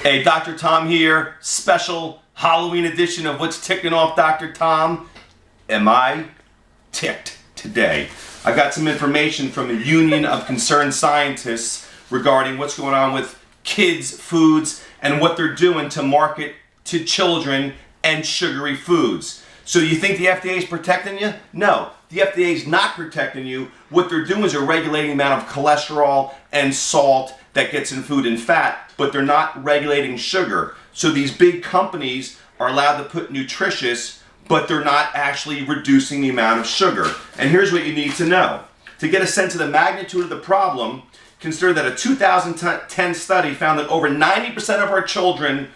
Hey, Dr. Tom here. Special Halloween edition of What's Ticking Off Dr. Tom. Am I ticked today? I got some information from the Union of Concerned Scientists regarding what's going on with kids' foods and what they're doing to market to children and sugary foods. So you think the FDA is protecting you? No, the FDA is not protecting you. What they're doing is they're regulating the amount of cholesterol and salt that gets in food and fat, but they're not regulating sugar. So these big companies are allowed to put nutritious, but they're not actually reducing the amount of sugar. And here's what you need to know. To get a sense of the magnitude of the problem, consider that a 2010 study found that over 90% of our children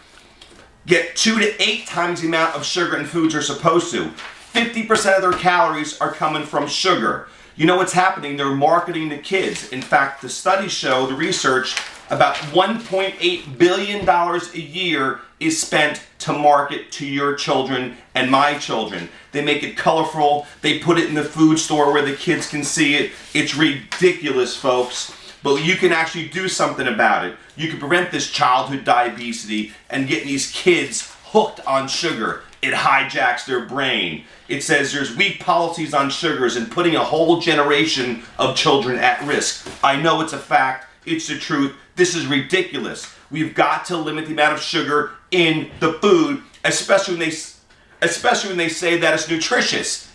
get 2 to 8 times the amount of sugar in foods they're supposed to. 50% of their calories are coming from sugar. You know what's happening? They're marketing to kids. In fact, the studies show, the research, about $1.8 billion a year is spent to market to your children and my children. They make it colorful. They put it in the food store where the kids can see it. It's ridiculous, folks. But you can actually do something about it. You can prevent this childhood diabetes and getting these kids hooked on sugar. It hijacks their brain. It says there's weak policies on sugars and putting a whole generation of children at risk. I know it's a fact. It's the truth. This is ridiculous. We've got to limit the amount of sugar in the food, especially when they say that it's nutritious.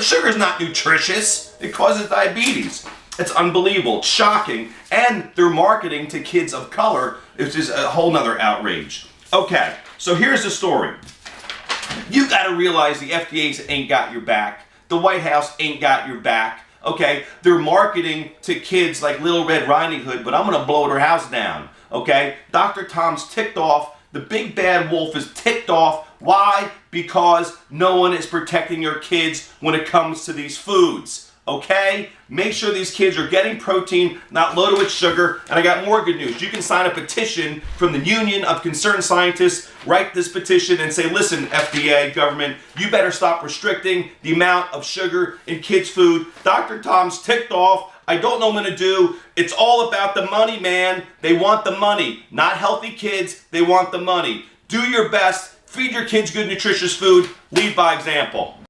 Sugar is not nutritious. It causes diabetes. It's unbelievable, it's shocking, and they're marketing to kids of color, which is a whole nother outrage. Okay, so here's the story. You gotta realize the FDA ain't got your back. The White House ain't got your back. Okay, they're marketing to kids like Little Red Riding Hood, but I'm gonna blow their house down. Okay, Dr. Tom's ticked off. The big bad wolf is ticked off. Why? Because no one is protecting your kids when it comes to these foods. Okay? Make sure these kids are getting protein, not loaded with sugar. And I got more good news. You can sign a petition from the Union of Concerned Scientists. Write this petition and say, listen, FDA, government, you better stop restricting the amount of sugar in kids' food. Dr. Tom's ticked off. I don't know what I'm going to do. It's all about the money, man. They want the money. Not healthy kids. They want the money. Do your best. Feed your kids good, nutritious food. Lead by example.